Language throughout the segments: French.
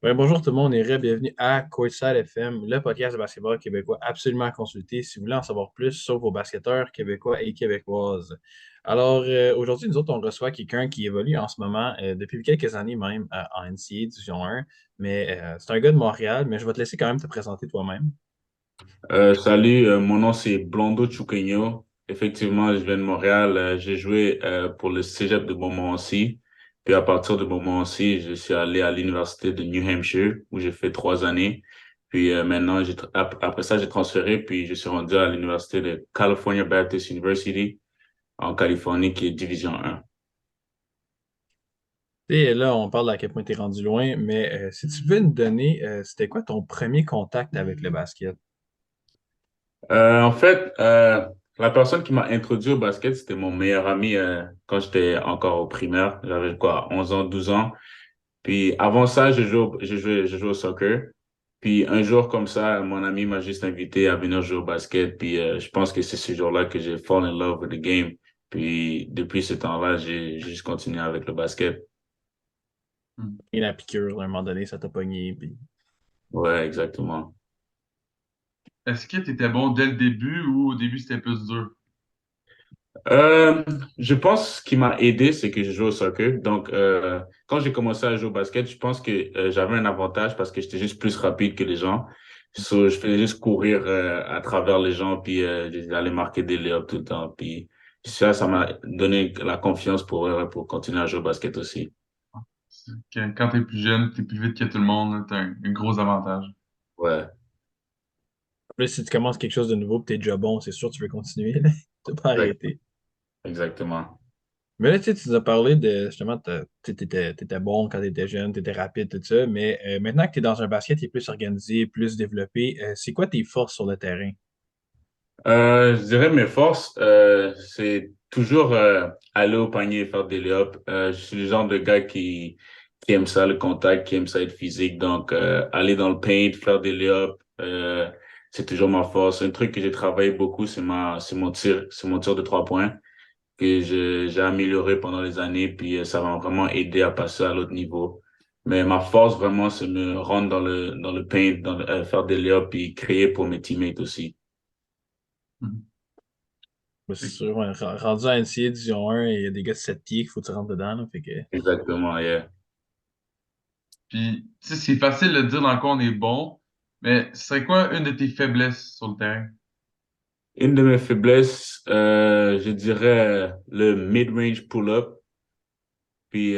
Bonjour tout le monde et bienvenue à Courtside FM, le podcast de basketball québécois absolument à consulter si vous voulez en savoir plus sur vos basketteurs québécois et québécoises. Alors aujourd'hui, nous autres, on reçoit quelqu'un qui évolue en ce moment depuis quelques années même en NCAA Division 1, mais c'est un gars de Montréal, mais je vais te laisser quand même te présenter toi-même. Salut, mon nom c'est Blondo Chuqueño. Effectivement, je viens de Montréal. J'ai joué pour le Cégep de Montmorency. Puis à partir de Montmorency, je suis allé à l'université de New Hampshire où j'ai fait 3 années. Puis maintenant, après ça, j'ai transféré. Puis je suis rendu à l'université de California Baptist University en Californie qui est Division 1. Et là, on parle à quel point tu es rendu loin, mais si tu veux nous donner, c'était quoi ton premier contact avec le basket? En fait, la personne qui m'a introduit au basket, c'était mon meilleur ami quand j'étais encore au primaire. J'avais quoi, 11 ans, 12 ans. Puis avant ça, je jouais au soccer. Puis un jour comme ça, mon ami m'a juste invité à venir jouer au basket. Puis je pense que c'est ce jour-là que j'ai fall in love with the game. Puis depuis ce temps-là, j'ai juste continué avec le basket. Hmm. Et la piqûre, à un moment donné, ça t'a pogné, puis Ouais, exactement. Est-ce que tu étais bon dès le début ou au début c'était plus dur? Euh, je pense ce qui m'a aidé, c'est que je joue au soccer. Donc, quand j'ai commencé à jouer au basket, je pense que j'avais un avantage parce que j'étais juste plus rapide que les gens. So, je faisais juste courir à travers les gens, puis j'allais marquer des layups tout le temps. Puis ça m'a donné la confiance pour continuer à jouer au basket aussi. Quand tu es plus jeune, tu es plus vite que tout le monde, tu as un gros avantage. Ouais, plus, si tu commences quelque chose de nouveau et tu es déjà bon, c'est sûr que tu veux continuer. Là. Tu peux pas exact- arrêter. exactement. Mais là, tu nous as parlé de justement, tu étais bon quand tu étais jeune, tu étais rapide, tout ça. Mais maintenant que tu es dans un basket qui est plus organisé, plus développé, c'est quoi tes forces sur le terrain? Je dirais mes forces, c'est toujours aller au panier et faire des layups. Je suis le genre de gars qui aime ça, le contact, qui aime ça être physique. Donc, aller dans le paint, faire des layups, c'est toujours ma force. Un truc que j'ai travaillé beaucoup, c'est mon tir de 3 points que j'ai amélioré pendant les années. Puis, ça m'a vraiment aidé à passer à l'autre niveau. Mais ma force, vraiment, c'est me rendre dans le paint, faire des layups et créer pour mes teammates aussi. Mhm. Moi, c'est Fait que- sûr, ouais, rendu à NCAA Division 1, il y a des gars de 7 pieds qu'il faut que tu rentres dedans. Là, fait que... Exactement, yeah. Puis, tu sais, c'est facile de dire dans quoi on est bon, mais ce serait quoi une de tes faiblesses sur le terrain? Une de mes faiblesses, je dirais le mid-range pull-up. Puis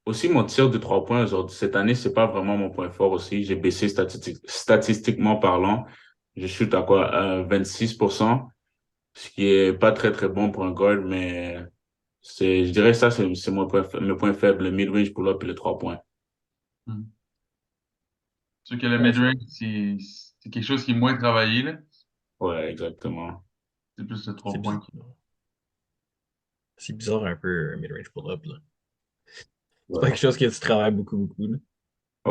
aussi mon tir de 3 points aujourd'hui. Cette année, c'est pas vraiment mon point fort aussi. J'ai baissé statistiquement parlant. Je shoot à quoi? 26%, ce qui est pas très très bon pour un guard, mais je dirais que ça, c'est mes points faibles, le mid-range pull-up et les 3 points. Mhm. C'est sûr que le Ouais, mid-range, c'est quelque chose qui est moins travaillé, là. Ouais, exactement. C'est plus le c'est 3 points. bizarre. C'est bizarre un peu, un mid-range pull-up. Là. C'est pas quelque Ouais. chose que tu travailles beaucoup, beaucoup. Là.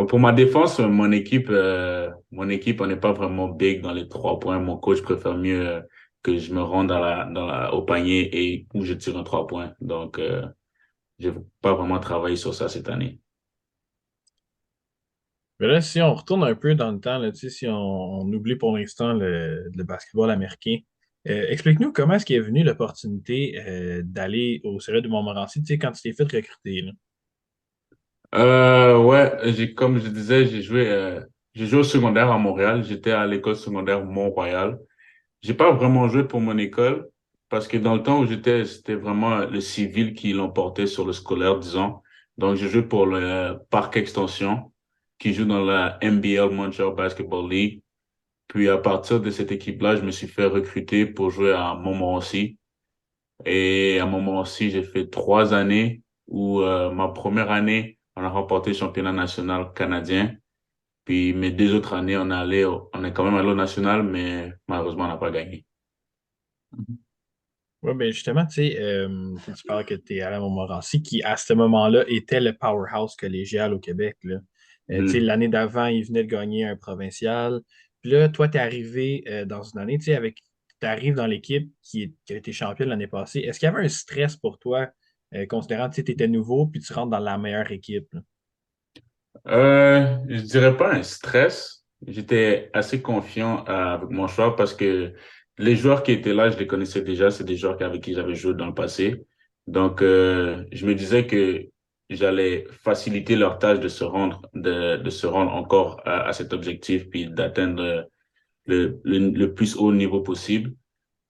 Pour ma défense, mon équipe, on n'est pas vraiment big dans les 3 points. Mon coach préfère mieux que je me rende au panier et où je tire un 3 points. Donc, je n'ai pas vraiment travaillé sur ça cette année. Mais là, si on retourne un peu dans le temps, là, tu sais, si on oublie pour l'instant le basketball américain, explique-nous comment est-ce qu'est venue l'opportunité d'aller au Cégep de Montmorency, tu sais, quand tu t'es fait recruter. Là. Ouais, comme je disais, j'ai joué au secondaire à Montréal. J'étais à l'école secondaire Mont-Royal. J'ai pas vraiment joué pour mon école parce que dans le temps où j'étais, c'était vraiment le civil qui l'emportait sur le scolaire, disons. Donc, j'ai joué pour le Parc Extension qui joue dans la NBL Montreal Basketball League. Puis, à partir de cette équipe-là, je me suis fait recruter pour jouer à Montmorency. Et à Montmorency, j'ai fait 3 années où ma première année, on a remporté le championnat national canadien. Puis mes 2 autres années, on est quand même allé au national, mais malheureusement, on n'a pas gagné. Mhm. Oui, mais justement, tu parles que tu es à la Montmorency, qui à ce moment-là était le powerhouse collégial au Québec. Là. Tu sais, Mhm. l'année d'avant, il venait de gagner un provincial. Puis là, toi, tu es arrivé dans une année, tu sais, tu arrives dans l'équipe qui a été championne l'année passée. Est-ce qu'il y avait un stress pour toi, considérant que tu étais nouveau, puis tu rentres dans la meilleure équipe? Là? Je dirais pas un stress. J'étais assez confiant avec mon choix parce que les joueurs qui étaient là, je les connaissais déjà. C'est des joueurs avec qui j'avais joué dans le passé. Donc, je me disais que j'allais faciliter leur tâche de se rendre encore à cet objectif puis d'atteindre le plus haut niveau possible.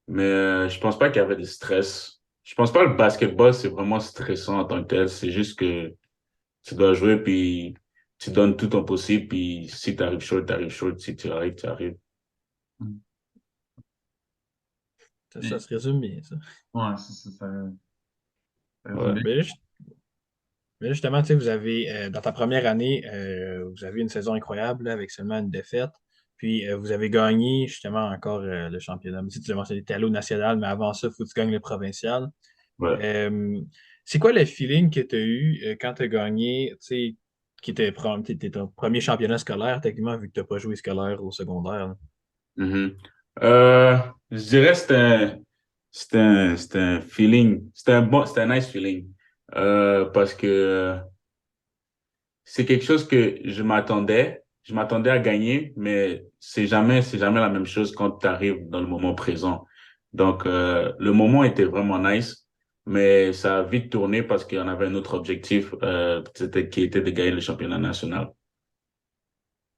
Mais je pense pas qu'il y avait de stress. Je pense pas que le basketball, c'est vraiment stressant en tant que tel. C'est juste que tu dois jouer, puis tu donnes tout ton possible, puis si tu arrives chaud, tu arrives chaud. Si tu arrives, tu arrives. Mm. Ça Puis, se résume bien, ça. ouais, ça résume Ouais. bien. Mais justement, tu sais, vous avez, dans ta première année, vous avez une saison incroyable là, avec seulement une défaite. Puis vous avez gagné justement encore le championnat. Mais tu sais, tu l'as mentionné, tu allé au national, mais avant ça, il faut que tu gagnes le provincial. Ouais. Euh, c'est quoi le feeling que tu as eu quand tu as gagné, tu sais, qui était t'étais ton premier championnat scolaire, techniquement, vu que tu n'as pas joué scolaire au secondaire, là? Mhm. Je dirais que c'était un feeling, c'était un nice feeling. Parce que c'est quelque chose que je m'attendais à gagner, mais c'est jamais la même chose quand tu arrives dans le moment présent. Donc, le moment était vraiment nice, mais ça a vite tourné parce qu'il y en avait un autre objectif, qui était de gagner le championnat national.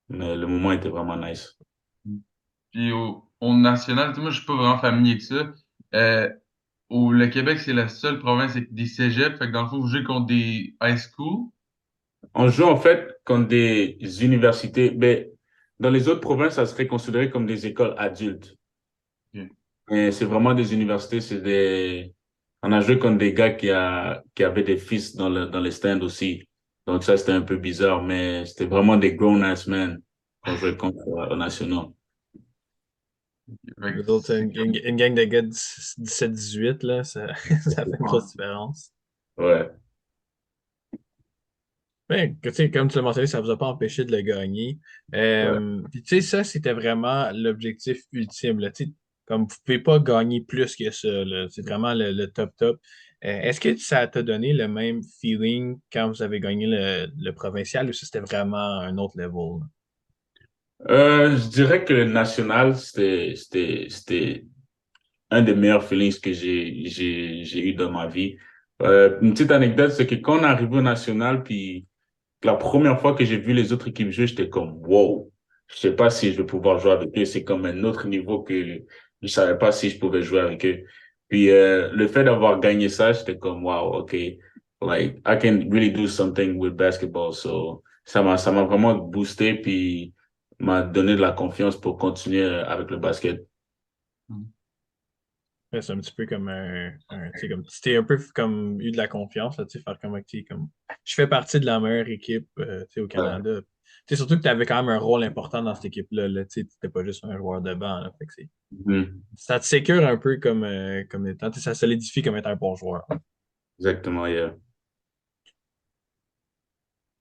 Mais le moment était vraiment nice. Puis au national, tu sais, moi, je suis pas vraiment familier avec ça. Euh, le Québec, c'est la seule province avec des cégeps. Fait que dans le fond, vous jouez contre des high school. On joue en fait contre des universités, mais dans les autres provinces, ça serait considéré comme des écoles adultes. Ok. Mais c'est vraiment des universités, on a joué contre des gars qui avaient des fils dans les stands aussi. Donc ça, c'était un peu bizarre, mais c'était vraiment des grown-ass men qu'on jouait contre aux nationaux. Fait que Nous autres, une gang de gars de 17-18, là, ça, ça fait une grosse différence. Ouais, Ben, tu sais, comme tu l'as mentionné, ça ne vous a pas empêché de le gagner. ouais. Puis tu sais, ça, c'était vraiment l'objectif ultime, là. Tu sais, comme vous ne pouvez pas gagner plus que ça, là. C'est vraiment le top top. Est-ce que ça t'a donné le même feeling quand vous avez gagné le provincial ou ça, c'était vraiment un autre level, là? Je dirais que le national, c'était un des meilleurs feelings que j'ai eu dans ma vie. Une petite anecdote, c'est que quand on est arrivé au national, puis la première fois que j'ai vu les autres équipes jouer, j'étais comme, wow, je sais pas si je vais pouvoir jouer avec eux. C'est comme un autre niveau que je savais pas si je pouvais jouer avec eux. Puis, le fait d'avoir gagné ça, j'étais comme, wow, OK, like, I can really do something with basketball. So, ça m'a vraiment boosté, puis m'a donné de la confiance pour continuer avec le basket. Ouais, c'est un petit peu comme tu sais, comme, c'était un peu comme eu de la confiance, là, tu sais, faire comme, ok, comme, je fais partie de la meilleure équipe, tu sais, au Ouais. Canada. Tu sais, surtout que tu avais quand même un rôle important dans cette équipe-là, là, tu sais, t'étais pas juste un joueur de banc, là, fait que Mhm. ça te sécure un peu comme étant, tu sais, ça solidifie comme étant un bon joueur. Exactement, yeah.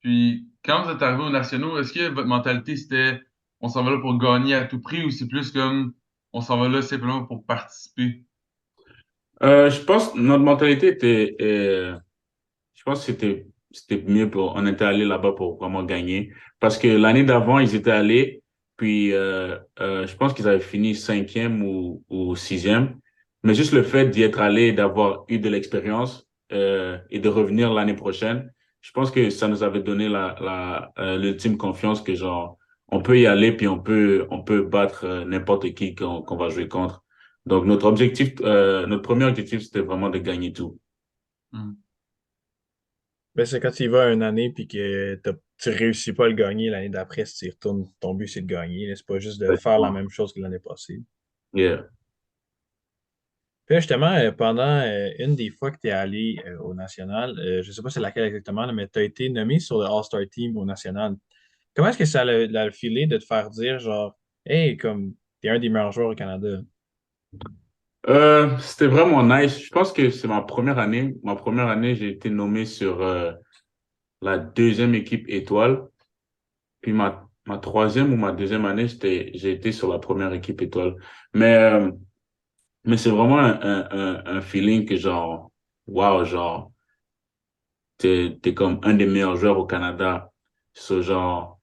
Puis, quand vous êtes arrivé aux nationaux, est-ce que votre mentalité c'était on s'en va là pour gagner à tout prix ou c'est plus comme on s'en va là simplement pour participer? Je pense que notre mentalité était, je pense que c'était mieux on était allé là-bas pour vraiment gagner. Parce que l'année d'avant, ils étaient allés, puis je pense qu'ils avaient fini cinquième ou sixième. Mais juste le fait d'y être allé, d'avoir eu de l'expérience et de revenir l'année prochaine, je pense que ça nous avait donné l'ultime confiance que genre, on peut y aller, puis on peut battre n'importe qui qu'on va jouer contre. Donc notre premier objectif, c'était vraiment de gagner tout. Hmm. Ben, c'est quand tu y vas une année puis que tu réussis pas à le gagner l'année d'après, si tu y retournes, ton but c'est de gagner, là. C'est pas juste de faire la Exactement. même chose que l'année passée. Yeah. Puis là, justement, pendant une des fois que tu es allé au national, je ne sais pas c'est laquelle exactement, là, mais tu as été nommé sur le All-Star Team au national. Comment est-ce que ça l'a filé de te faire dire, genre, hey, comme, t'es un des meilleurs joueurs au Canada? C'était vraiment nice. Je pense que c'est ma première année. Ma première année, j'ai été nommé sur la deuxième équipe étoile. Puis ma troisième ou ma deuxième année, j'ai été sur la première équipe étoile. Mais, euh, mais c'est vraiment un feeling que wow, genre, t'es comme un des meilleurs joueurs au Canada. Ce genre,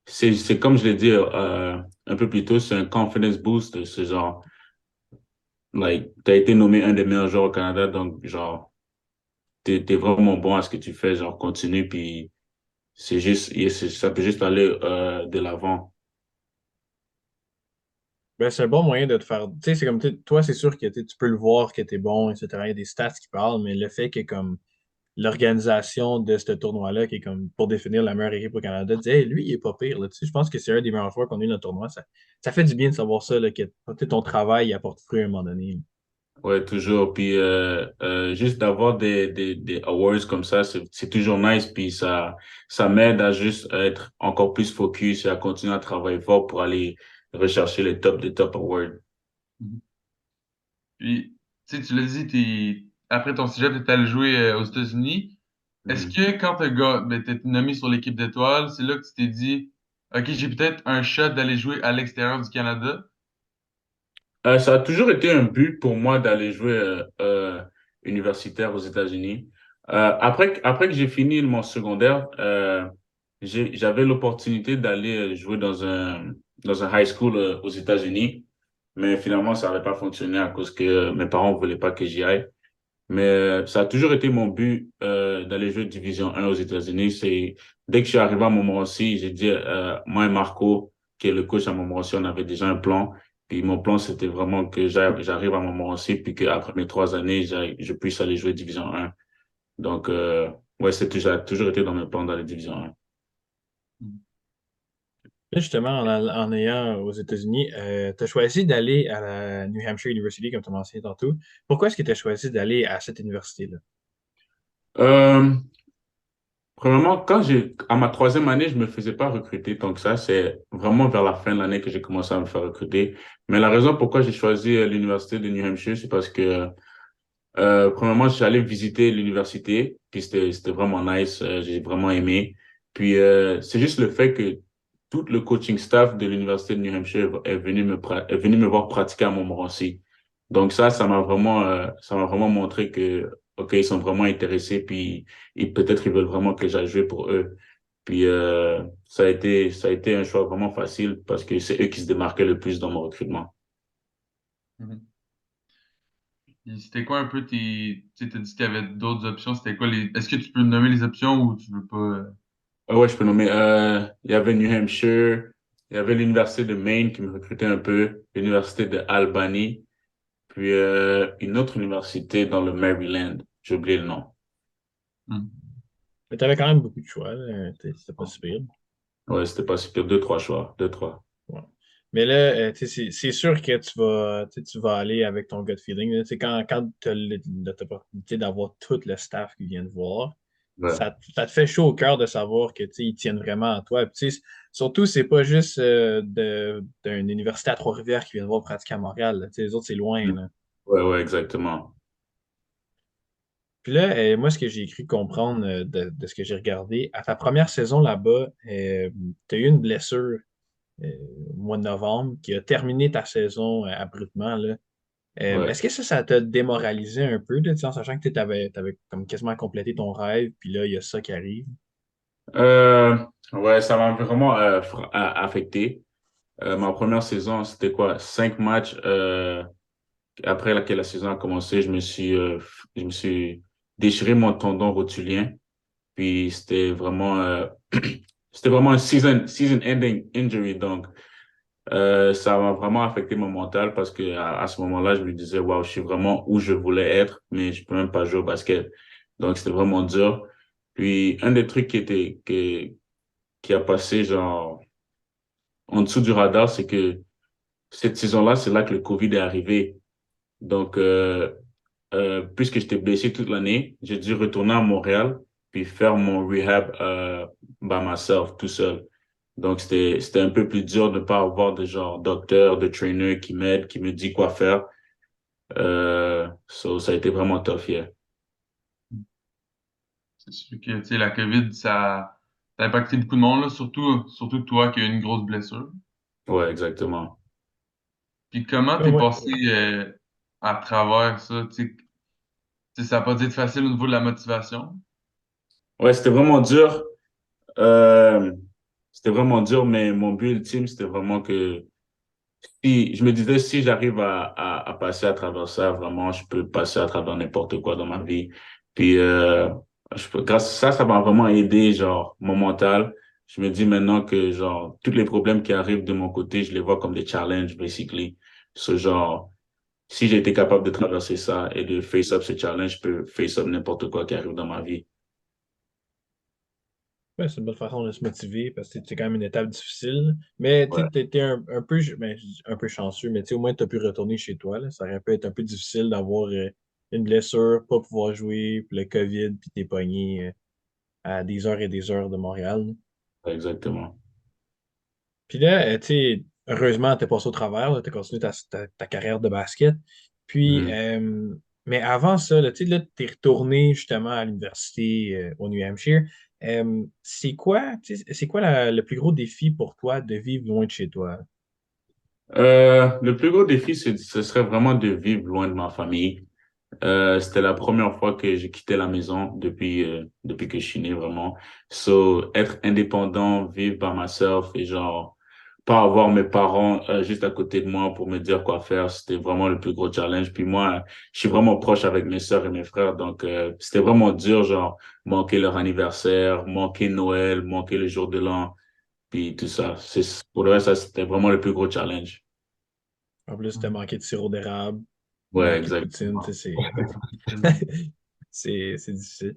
c'est comme je l'ai dit un peu plus tôt, c'est un confidence boost. Ce genre, like, t'as été nommé un des meilleurs joueurs au Canada, donc genre, t'es vraiment bon à ce que tu fais, genre, continue, puis c'est juste, ça peut juste aller de l'avant. Ben, c'est un bon moyen de te faire. Tu sais, c'est comme toi, c'est sûr que tu peux le voir que tu es bon, etc. Il y a des stats qui parlent, mais le fait que comme l'organisation de ce tournoi-là, qui est comme pour définir la meilleure équipe au Canada, dit hey, lui, il est pas pire. Là. Tu sais, je pense que c'est un des meilleurs joueurs qu'on a eu dans le tournoi. Ça fait du bien de savoir ça, là, que tu sais, ton travail il apporte fruit à un moment donné. Ouais, toujours. Puis juste d'avoir des awards comme ça, c'est toujours nice. Puis ça m'aide à juste être encore plus focus et à continuer à travailler fort pour aller rechercher les top des top awards. Mhm. Puis, tu sais, tu l'as dit, après ton cégep, tu es allé jouer aux États-Unis. Est-ce Mhm. que quand ben, t'es nommé sur l'équipe d'étoiles, c'est là que tu t'es dit, OK, j'ai peut-être un shot d'aller jouer à l'extérieur du Canada? Ça a toujours été un but pour moi d'aller jouer universitaire aux États-Unis. Après que j'ai fini mon secondaire, j'avais l'opportunité d'aller jouer dans un high school aux États-Unis, mais finalement, ça n'avait pas fonctionné à cause que mes parents ne voulaient pas que j'y aille. Mais ça a toujours été mon but d'aller jouer Division 1 aux États-Unis. Dès que je suis arrivé à Montmorency, j'ai dit, moi et Marco, qui est le coach à Montmorency, on avait déjà un plan. Puis mon plan, c'était vraiment que j'arrive à Montmorency, puis qu'après mes 3 années, je puisse aller jouer Division 1. Donc, ouais, ça a toujours été dans mes plans d'aller Division 1. Là, justement, en ayant aux États-Unis, tu as choisi d'aller à la New Hampshire University, comme tu as mentionné tantôt. Pourquoi est-ce que tu as choisi d'aller à cette université-là? Euh, Premièrement, à ma 3e année, je me faisais pas recruter tant que ça. C'est vraiment vers la fin de l'année que j'ai commencé à me faire recruter. Mais la raison pourquoi j'ai choisi l'université de New Hampshire, c'est parce que, premièrement, j'allais visiter l'université, puis c'était vraiment nice. J'ai vraiment aimé. Puis, c'est juste le fait que tout le coaching staff de l'université de New Hampshire est venu me voir pratiquer à Montmorency. Donc ça m'a vraiment montré que, OK, ils sont vraiment intéressés, puis peut-être ils veulent vraiment que j'aille jouer pour eux. Puis ça a été un choix vraiment facile parce que c'est eux qui se démarquaient le plus dans mon recrutement. Mhm. Puis c'était quoi un peu tu sais, t'as dit qu'il y avait d'autres options. C'était quoi les. Est-ce que tu peux nommer les options ou tu veux pas? Ah ouais, je peux nommer. Il y avait New Hampshire, il y avait l'université de Maine qui me recrutait un peu, l'université de Albany, puis une autre université dans le Maryland. J'ai oublié le nom. Hmm. Mais tu avais quand même beaucoup de choix, là. C'était pas si pire. Ouais, c'était pas super. Deux, trois choix. Deux, trois. Ouais. Mais là, tu sais, c'est sûr que tu vas aller avec ton gut feeling. Là. Tu sais, quand tu as l'opportunité d'avoir tout le staff qui vient te voir, Ouais. ça te fait chaud au cœur de savoir que, tu sais, ils tiennent vraiment à toi. Puis, tu sais, surtout, c'est pas juste d'une université à Trois-Rivières qui vient te voir pratiquer à Montréal. Là. Tu sais, les autres, c'est loin. Mm. Là. Ouais, ouais, exactement. Puis là, moi, ce que j'ai cru comprendre de ce que j'ai regardé, à ta première saison là-bas, tu as eu une blessure au mois de novembre qui a terminé ta saison abruptement. Là. Ouais. Est-ce que ça t'a démoralisé un peu, là, tu sais, en sachant que tu avais, comme quasiment complété ton rêve, puis là, il y a ça qui arrive? Euh, ouais, ça m'a vraiment affecté. Ma première saison, c'était quoi? 5 matchs. Après laquelle la saison a commencé, je me suis déchiré mon tendon rotulien. Puis c'était vraiment un season ending injury. Donc, ça m'a vraiment affecté mon mental parce que à ce moment-là, je me disais, waouh, je suis vraiment où je voulais être, mais je peux même pas jouer au basket. Donc, c'était vraiment dur. Puis, un des trucs qui a passé, genre, en dessous du radar, c'est que cette saison-là, c'est là que le COVID est arrivé. Donc, puisque j'étais blessé toute l'année, j'ai dû retourner à Montréal puis faire mon rehab by myself, tout seul. Donc, c'était un peu plus dur de ne pas avoir de genre docteur, de trainer qui m'aide, qui me dit quoi faire. Ça a été vraiment tough, yeah. C'est sûr que tu sais, la COVID, ça a impacté beaucoup de monde, là, surtout toi qui as eu une grosse blessure. Ouais, exactement. Puis comment Ouais, t'es ouais. passé à travers ça? Tu sais, ça n'a pas dû être facile au niveau de la motivation. Ouais, c'était vraiment dur. Euh, C'était vraiment dur, mais mon but ultime, c'était vraiment que si, je me disais, si j'arrive à passer à travers ça, vraiment, je peux passer à travers n'importe quoi dans ma vie. Puis, grâce à ça, ça m'a vraiment aidé, genre, mon mental. Je me dis maintenant que, genre, tous les problèmes qui arrivent de mon côté, je les vois comme des challenges, basically. Ce genre, si j'ai été capable de traverser ça et de face up ce challenge, je peux face up n'importe quoi qui arrive dans ma vie. Ouais, c'est une bonne façon de se motiver parce que c'est quand même une étape difficile. Mais tu Ouais, sais, t'étais un peu, ben, je dis un peu chanceux, mais tu sais, au moins tu as pu retourner chez toi, là. Ça aurait pu être un peu difficile d'avoir une blessure, pas pouvoir jouer, puis le COVID, puis t'es pogné à des heures et des heures de Montréal, là. exactement. Puis là, tu sais, heureusement, t'es passé au travers, tu as continué ta carrière de basket. Puis, Mhm. mais avant ça, là, tu sais, là, t'es retourné justement à l'université au New Hampshire. C'est quoi, tu sais, c'est quoi le plus gros défi pour toi de vivre loin de chez toi? Le plus gros défi, ce serait vraiment de vivre loin de ma famille. C'était la première fois que j'ai quitté la maison depuis que je suis né, vraiment. So, être indépendant, vivre by myself et genre, pas avoir mes parents juste à côté de moi pour me dire quoi faire, c'était vraiment le plus gros challenge. Puis moi, je suis vraiment proche avec mes sœurs et mes frères, donc c'était vraiment dur, genre, manquer leur anniversaire, manquer Noël, manquer le jour de l'an, puis tout ça. Pour le reste, ça, c'était vraiment le plus gros challenge. En plus, t'as manqué de sirop d'érable, Ouais, manqué de poutine, tu exactement. sais, c'est difficile.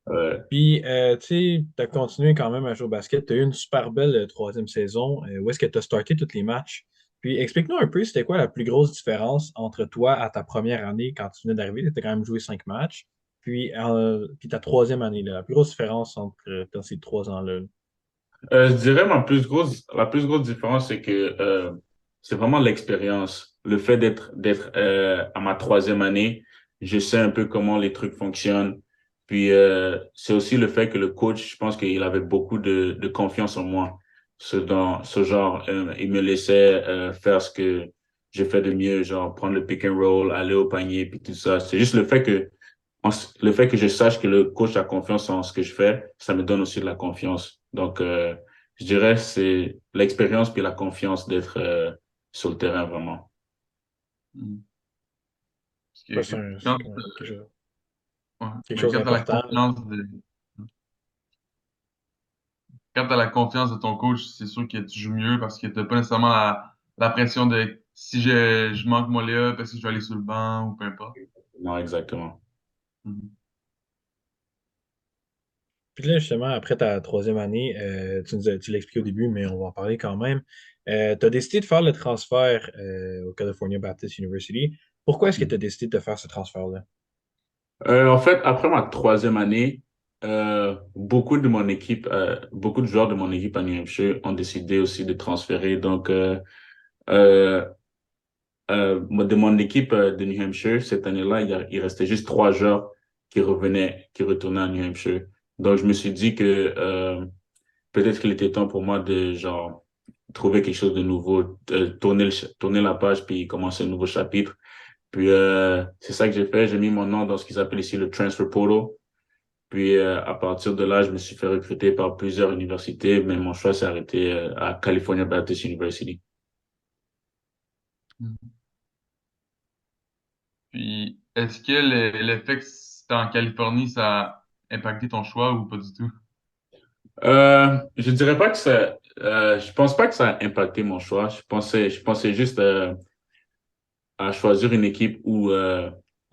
Ouais. Puis, tu sais, tu as continué quand même à jouer au basket. Tu as eu une super belle troisième saison. Où est-ce que tu as starté tous les matchs? Puis, explique-nous un peu, c'était quoi la plus grosse différence entre toi à ta première année quand tu venais d'arriver? Tu as quand même joué 5 matchs. Puis ta troisième année, là, la plus grosse différence entre dans ces 3 ans-là. Je dirais la plus grosse différence, c'est que c'est vraiment l'expérience. Le fait d'être à ma troisième année, je sais un peu comment les trucs fonctionnent. Puis c'est aussi le fait que le coach, je pense qu'il avait beaucoup de confiance en moi. Dans ce genre, il me laissait faire ce que je fais de mieux, genre prendre le pick and roll, aller au panier, puis tout ça. C'est juste le fait que je sache que le coach a confiance en ce que je fais, ça me donne aussi de la confiance. Donc, je dirais c'est l'expérience puis la confiance d'être sur le terrain vraiment. Mhm. Parce Ça, que c'est quand, quand même ouais, quelque mais chose quand tu as la d'important. confiance quand tu la confiance de ton coach, c'est sûr que tu joues mieux parce que tu n'as pas nécessairement la pression de si je manque mon layup, est-ce que je vais aller sur le banc ou peu importe. Non, exactement. Mhm. Puis là, justement, après ta troisième année, tu l'as expliqué au début, mais on va en parler quand même. Tu as décidé de faire le transfert au California Baptist University. Pourquoi est-ce que tu as décidé de faire ce transfert-là? En fait, après ma troisième année, beaucoup de joueurs de mon équipe à New Hampshire ont décidé aussi de transférer. Donc, euh, de mon équipe de New Hampshire, cette année-là, il restait juste 3 joueurs qui retournaient à New Hampshire. Donc, je me suis dit que peut-être qu'il était temps pour moi de genre trouver quelque chose de nouveau, tourner la page puis commencer un nouveau chapitre. Puis c'est ça que j'ai fait. J'ai mis mon nom dans ce qu'ils appellent ici le transfer portal. Puis à partir de là, je me suis fait recruter par plusieurs universités, mais mon choix s'est arrêté à California Baptist University. Mhm. Puis, est-ce que le fait que c'était en Californie, ça a impacté ton choix ou pas du tout? Je dirais pas que je pense pas que ça a impacté mon choix. Je pensais juste à choisir une équipe où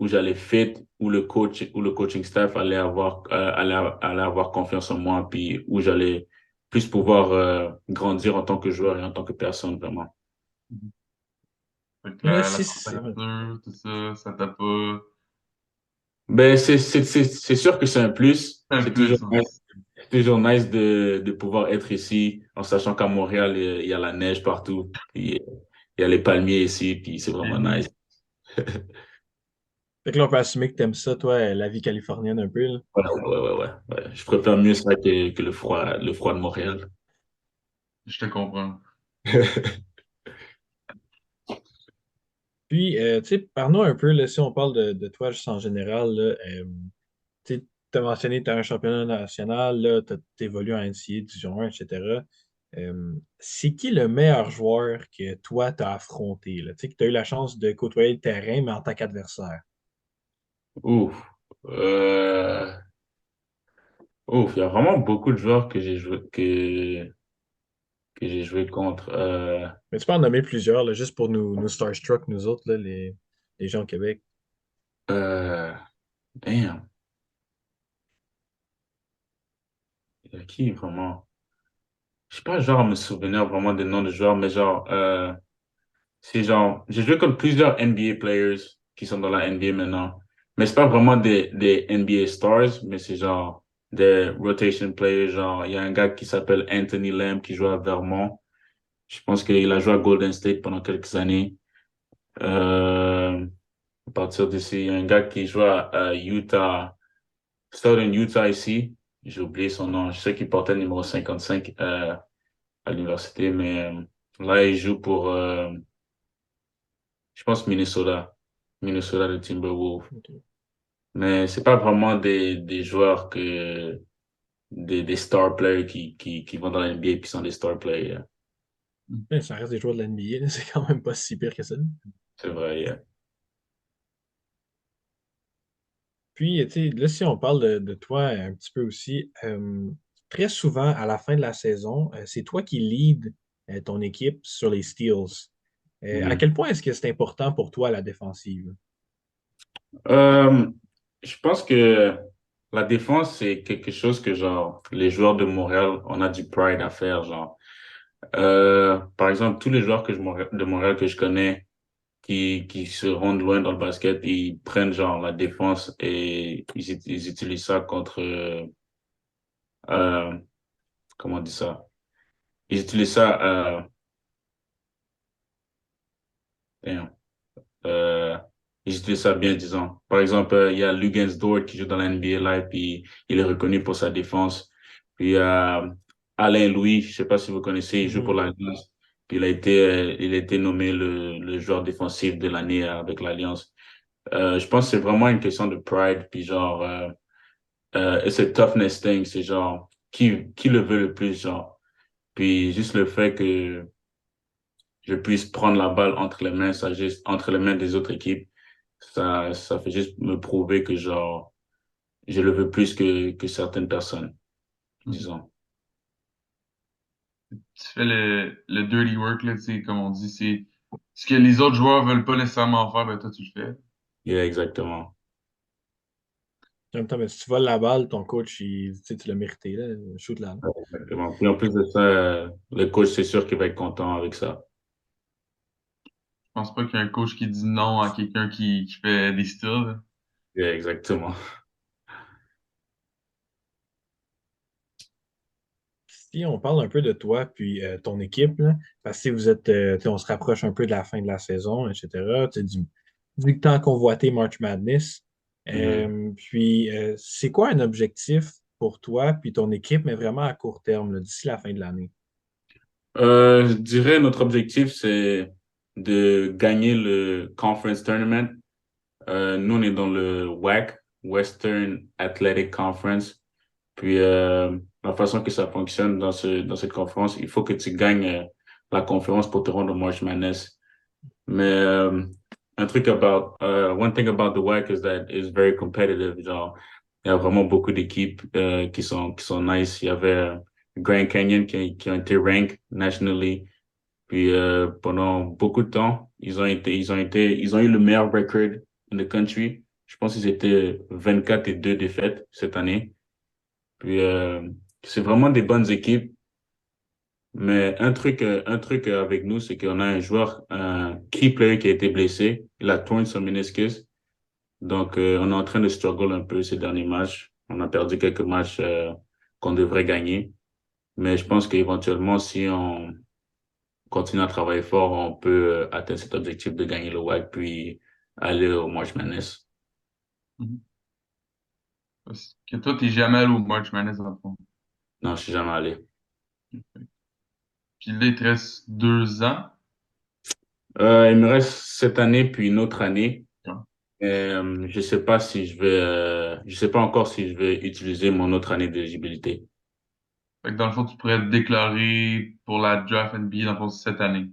j'allais fit, où le coaching staff allait avoir confiance en moi, puis où j'allais plus pouvoir grandir en tant que joueur et en tant que personne, vraiment. Mhm. Fait que Puis là, la si, température, tout ça, ça t'a pas. Ben, c'est sûr que c'est un plus. Un plus, hein. C'est toujours nice de pouvoir être ici en sachant qu'à Montréal, il y a la neige partout. Puis, il y a les palmiers ici, puis c'est vraiment nice. Mhm. fait que là, on peut assumer que tu aimes ça, toi, la vie californienne un peu, là. Ouais. Je préfère mieux ça que le froid de Montréal. Je te comprends. Puis, tu sais, parlons un peu, là, si on parle de toi juste en général, là, tu sais, tu as mentionné que tu as un championnat national, là, tu évolué en NCAA, Division 1, etc. C'est qui le meilleur joueur que toi, tu as affronté, là? Tu sais, que tu as eu la chance de côtoyer le terrain, mais en tant qu'adversaire. Ouf. Euh, Ouf, il y a vraiment beaucoup de joueurs que j'ai joué contre. Mais tu peux en nommer plusieurs, là, juste pour nous starstruck, nous autres, là, les gens au Québec. Euh, Damn. Il y a qui vraiment? Je sais pas, genre, à me souvenir vraiment des noms de joueurs, mais genre, c'est genre, j'ai joué contre plusieurs NBA players qui sont dans la NBA maintenant. Mais c'est pas vraiment des NBA stars, mais c'est genre des rotation players. Genre, il y a un gars qui s'appelle Anthony Lamb qui joue à Vermont. Je pense qu'il a joué à Golden State pendant quelques années. Euh, à partir d'ici, il y a un gars qui joue à Utah, Southern Utah ici. J'ai oublié son nom. Je sais qu'il portait le numéro 55 à l'université, mais là, il joue pour, je pense, Minnesota. Minnesota, le Timberwolves. Ok. Mais c'est pas vraiment des joueurs des star players qui vont dans la NBA et qui sont des star players. Mais ça reste des joueurs de l'NBA, là, c'est quand même pas si pire que ça. C'est vrai, yeah. Puis, tu sais, là, si on parle de toi un petit peu aussi, très souvent, à la fin de la saison, c'est toi qui lead ton équipe sur les steals. À Mhm. quel point est-ce que c'est important pour toi la défensive? Euh, je pense que la défense, c'est quelque chose que, genre, les joueurs de Montréal, on a du pride à faire, genre. Par exemple, tous les joueurs de Montréal que je connais qui se rendent loin dans le basket, ils prennent, genre, la défense et ils utilisent ça contre, euh, comment on dit ça? Ils utilisent ça, damn. Euh, ils utilisent ça bien, disons. Par exemple, il y a Luguentz Dort qui joue dans la NBA Live, puis il est reconnu pour sa défense. Puis il y a Alain Louis, je sais pas si vous connaissez, il joue pour Mhm. l'Alliance. Puis il a été nommé le joueur défensif de l'année avec l'Alliance. Je pense que c'est vraiment une question de pride, puis genre, et c'est toughness thing, c'est genre, qui le veut le plus, genre. Puis juste le fait que je puisse prendre la balle entre les mains, ça juste, entre les mains des autres équipes, ça fait juste me prouver que genre, je le veux plus que certaines personnes, Mhm. disons. Tu fais le dirty work, là, tu sais, comme on dit, c'est ce que les autres joueurs veulent pas nécessairement faire, ben toi, tu le fais. Yeah, exactement. En même temps, mais si tu voles la balle, ton coach, tu sais, tu l'as mérité, là, shoot la. Exactement. Puis en plus de ça, le coach, c'est sûr qu'il va être content avec ça. Je pense pas qu'il y a un coach qui dit non à quelqu'un qui fait des styles, là. Yeah, exactement. Si on parle un peu de toi puis ton équipe, là, parce que si vous êtes, tu sais, on se rapproche un peu de la fin de la saison, etc. Tu sais, du temps convoité March Madness. Mhm. Puis, c'est quoi un objectif pour toi puis ton équipe, mais vraiment à court terme, là, d'ici la fin de l'année? Je dirais notre objectif, c'est de gagner le Conference Tournament. Nous, on est dans le WAC, Western Athletic Conference. Puis la façon que ça fonctionne dans cette conférence, il faut que tu gagnes la conférence pour te rendre au March Madness. Mais one thing about the WAC is that it's very competitive. Genre, il y a vraiment beaucoup d'équipes qui sont nice. Il y avait Grand Canyon qui ont été ranked nationally. Puis pendant beaucoup de temps, ils ont eu le meilleur record in the country. Je pense qu'ils étaient 24-2 défaites cette année. Puis c'est vraiment des bonnes équipes. Mais un truc avec nous, c'est qu'on a un joueur, un key player qui a été blessé. Il a torn son meniscus. Donc, on est en train de struggle un peu ces derniers matchs. On a perdu quelques matchs qu'on devrait gagner. Mais je pense qu'éventuellement, si on continue à travailler fort, on peut atteindre cet objectif de gagner le WAC puis aller au March Madness. Mhm. Parce que toi, t'es jamais allé au March Madness, dans le fond. Non, je suis jamais allé. Puis là, il te reste 2 ans. Il me reste cette année puis une autre année. Ouais. Je sais pas si je sais pas encore si je vais utiliser mon autre année d'éligibilité. Fait que dans le fond, tu pourrais te déclarer pour la draft NBA dans le fond cette année.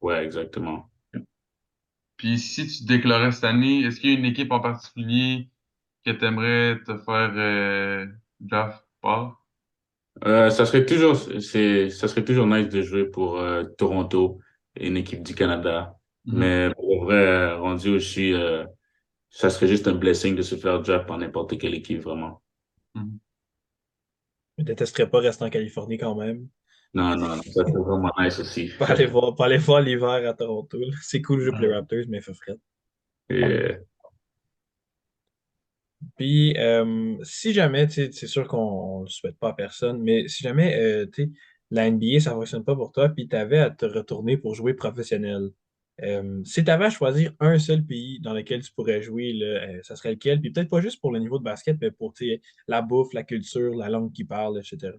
Ouais, exactement. Puis si tu te déclarais cette année, est-ce qu'il y a une équipe en particulier que tu aimerais te faire draft par? Ça serait toujours nice de jouer pour Toronto, une équipe du Canada. Mhm. Mais pour vrai, rendu aussi, ça serait juste un blessing de se faire draft par n'importe quelle équipe, vraiment. Mhm. Je détesterais pas rester en Californie quand même. Non, non, non, ça serait vraiment nice aussi. Pas aller voir l'hiver à Toronto, là. C'est cool de jouer pour les Raptors, mais il fait frais. Et, Puis, si jamais, tu sais, c'est sûr qu'on ne le souhaite pas à personne, mais si jamais, tu sais, la NBA, ça ne fonctionne pas pour toi, puis tu avais à te retourner pour jouer professionnel, si tu avais à choisir un seul pays dans lequel tu pourrais jouer, là, ça serait lequel? Puis peut-être pas juste pour le niveau de basket, mais pour, tu sais, la bouffe, la culture, la langue qu'ils parlent, etc.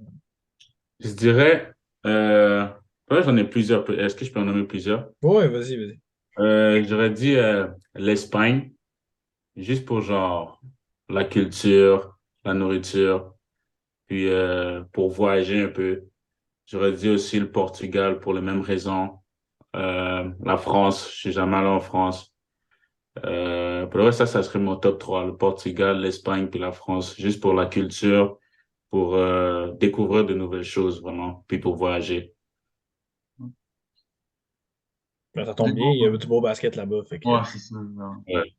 je dirais, euh, ouais, j'en ai plusieurs. Est-ce que je peux en nommer plusieurs? Ouais, vas-y, vas-y. J'aurais dit l'Espagne, juste pour genre la culture, la nourriture, puis pour voyager un peu. J'aurais dit aussi le Portugal pour les mêmes raisons. La France, je suis jamais allé en France. Pour le reste, ça serait mon top 3. Le Portugal, l'Espagne, puis la France, juste pour la culture, pour découvrir de nouvelles choses, vraiment, puis pour voyager. Ben, ça tombe Des bien, il y a gros- du beau basket là-bas, fait que... Ouais, c'est ça. Non. Ouais.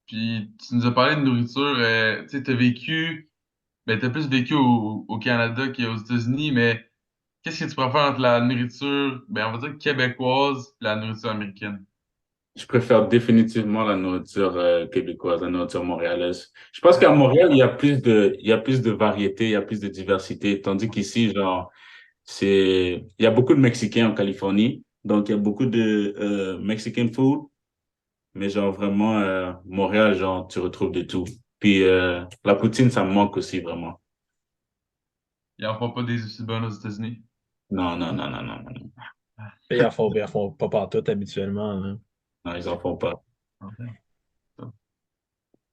Puis tu nous as parlé de nourriture. Tu sais, t'as plus vécu au Canada qu'aux États-Unis, mais qu'est-ce que tu préfères entre la nourriture, ben, on va dire québécoise et la nourriture américaine? Je préfère définitivement la nourriture québécoise, la nourriture montréalaise. Je pense qu'à Montréal, il y a plus de variété, il y a plus de diversité, tandis qu'ici, genre, il y a beaucoup de Mexicains en Californie, donc il y a beaucoup de Mexican food, mais genre vraiment, Montréal, genre, tu retrouves de tout. Puis la poutine, ça me manque aussi vraiment. Ils en font pas des aussi bonnes aux États-Unis. Non, non, non, non, non, non, non, Ils en font pas partout habituellement, là. non, ils en font pas.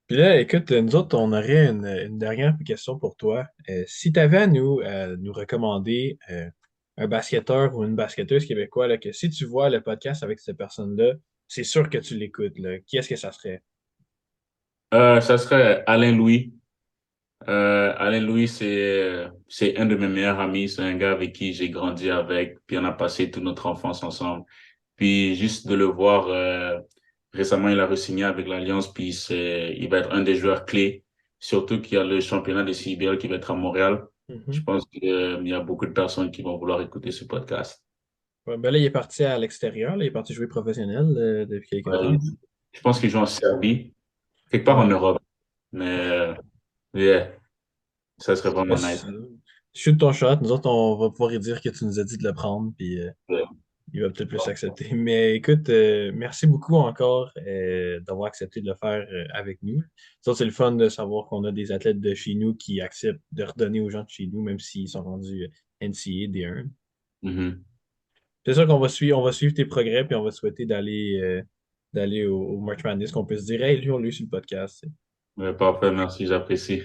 Puis là, écoute, nous autres, on aurait une dernière question pour toi. Si tu avais à nous recommander un basketteur ou une basketteuse québécois, là, que si tu vois le podcast avec cette personne-là, c'est sûr que tu l'écoutes, là. Qui est-ce que ça serait? Ça serait Alain Louis. Alain Louis, c'est un de mes meilleurs amis. C'est un gars avec qui j'ai grandi avec, puis on a passé toute notre enfance ensemble. Puis juste de le voir, récemment, il a re-signé avec l'Alliance, puis il va être un des joueurs clés. Surtout qu'il y a le championnat de CIBL qui va être à Montréal. Je Mhm. pense qu'il y a beaucoup de personnes qui vont vouloir écouter ce podcast. Ouais, ben là, il est parti à l'extérieur, là, il est parti jouer professionnel depuis quelque temps. Euh, je pense qu'il joue en Serbie, quelque part en Ouais. Europe. Mais, yeah, ça serait Ben, vraiment nice. shoot ton shot, nous autres, on va pouvoir lui dire que tu nous as dit de le prendre, puis Ouais. il va peut-être plus accepter. Mais écoute, merci beaucoup encore d'avoir accepté de le faire avec nous. Ça, c'est le fun de savoir qu'on a des athlètes de chez nous qui acceptent de redonner aux gens de chez nous, même s'ils sont rendus NCAA, D1. Mhm. C'est sûr on va suivre tes progrès, puis on va te souhaiter d'aller au March Madness, qu'on peut se dire, hey, lui, on l'a eu sur le podcast. Ouais, parfait, merci, j'apprécie.